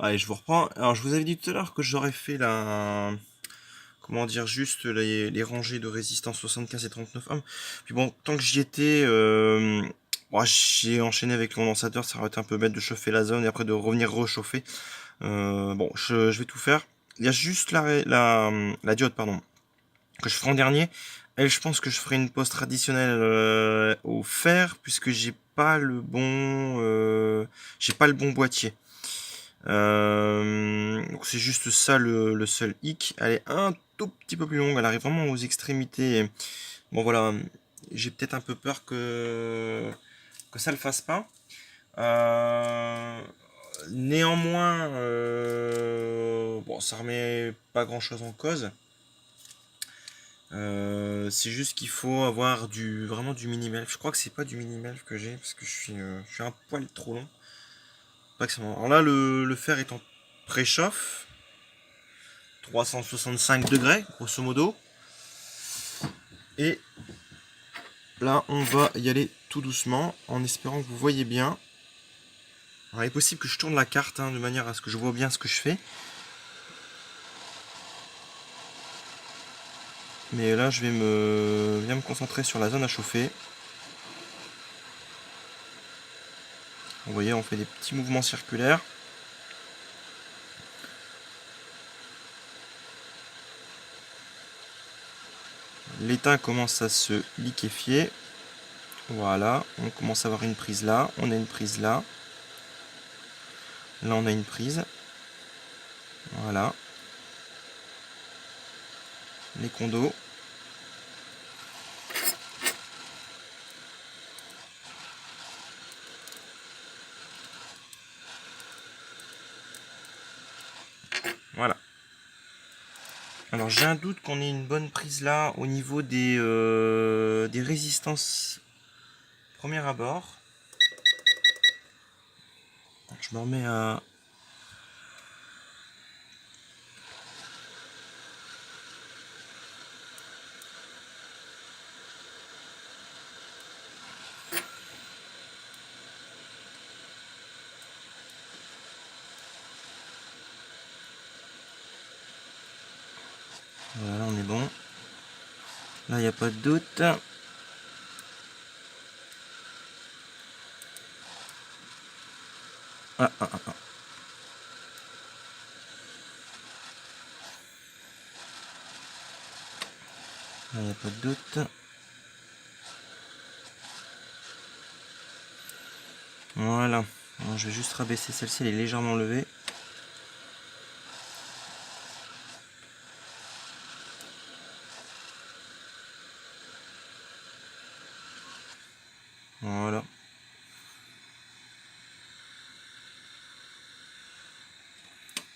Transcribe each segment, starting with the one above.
Allez, je vous reprends. Alors, je vous avais dit tout à l'heure que j'aurais fait la... Comment dire, juste les rangées de résistance 75 et 39 ohms. Puis bon, tant que j'y étais, bon, j'ai enchaîné avec le condensateur, ça aurait été un peu bête de chauffer la zone et après de revenir rechauffer. Bon, je vais tout faire. Il y a juste la diode, pardon, que je ferai en dernier. Elle, je pense que je ferai une pose traditionnelle au fer, puisque j'ai pas le bon boîtier. Donc c'est juste ça le seul hic. Elle est un tout petit peu plus longue, elle arrive vraiment aux extrémités. Bon voilà, j'ai peut-être un peu peur que ça le fasse pas. Euh, Néanmoins, bon, ça remet pas grand-chose en cause. C'est juste qu'il faut avoir vraiment du minimelf. Je crois que c'est pas du minimelf que j'ai parce que je suis un poil trop long. Pas que ça Alors là, le fer est en préchauffe, 365 degrés, grosso modo. Et là, on va y aller tout doucement, en espérant que vous voyez bien. Alors, il est possible que je tourne la carte, de manière à ce que je vois bien ce que je fais. Mais là, je vais bien me concentrer sur la zone à chauffer. Vous voyez, on fait des petits mouvements circulaires. L'étain commence à se liquéfier. Voilà, on commence à avoir une prise là, on a une prise là. Là, on a une prise. Voilà. Les condos. Voilà. Alors j'ai un doute qu'on ait une bonne prise là au niveau des résistances premier abord. Je me remets à... Voilà, on est bon. Là, il n'y a pas de doute. Ah, ah, ah, ah. Là, il n'y a pas de doute. Voilà. Alors, je vais juste rabaisser celle-ci, elle est légèrement levée. Voilà.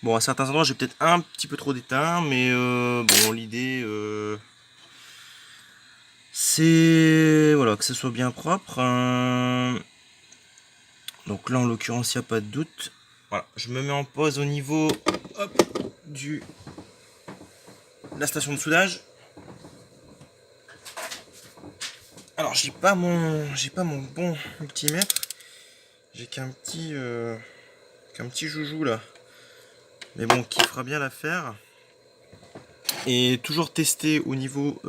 Bon, à certains endroits, j'ai peut-être un petit peu trop d'étain, mais bon, l'idée, c'est voilà, que ce soit bien propre. Donc là, en l'occurrence, il n'y a pas de doute. Voilà, je me mets en pause au niveau de la station de soudage. Alors, j'ai pas mon bon multimètre. J'ai qu'un petit joujou là. Mais bon, qui fera bien l'affaire. Et toujours tester au niveau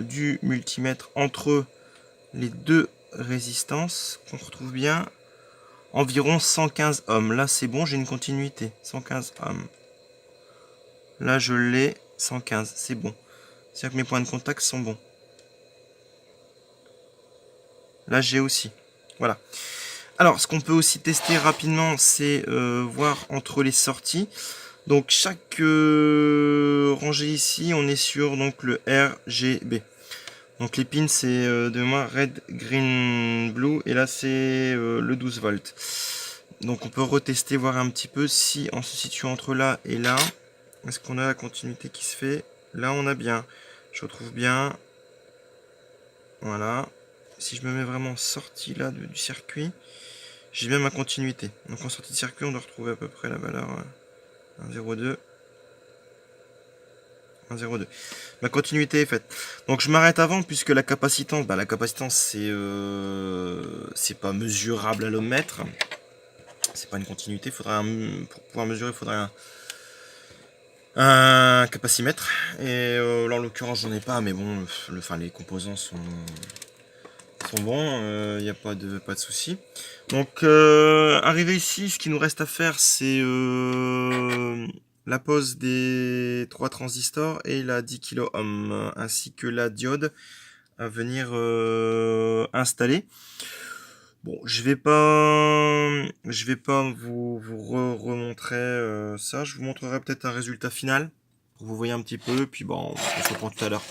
du multimètre entre les deux résistances, qu'on retrouve bien environ 115 ohms. Là, c'est bon, j'ai une continuité. 115 ohms. Là, je l'ai, 115, c'est bon. C'est-à-dire que mes points de contact sont bons. Là, j'ai aussi. Voilà. Alors, ce qu'on peut aussi tester rapidement, c'est voir entre les sorties. Donc, chaque rangée ici, on est sur donc, le RGB. Donc, les pins, c'est de moi Red, Green, Blue. Et là, c'est le 12 volts. Donc, on peut retester, voir un petit peu si on se situe entre là et là. Est-ce qu'on a la continuité qui se fait? Là, on a bien. Je retrouve bien. Voilà. Si je me mets vraiment sortie là du circuit, j'ai bien ma continuité. Donc en sortie de circuit, on doit retrouver à peu près la valeur 1,02. 1,02. Ma continuité est faite. Donc je m'arrête avant puisque la capacitance, la capacitance c'est pas mesurable à l'ohmmètre. C'est pas une continuité. Pour pouvoir mesurer, il faudrait un capacimètre. Et là, en l'occurrence, j'en ai pas, mais bon, les composants sont bons. Il n'y a pas de souci. Donc, arrivé ici, ce qu'il nous reste à faire, c'est la pose des 3 transistors et la 10 kOhm, ainsi que la diode à venir installer. Bon, je vais pas vous remontrer ça. Je vous montrerai peut-être un résultat final pour que vous voyez un petit peu. Puis bon, on se reprend tout à l'heure.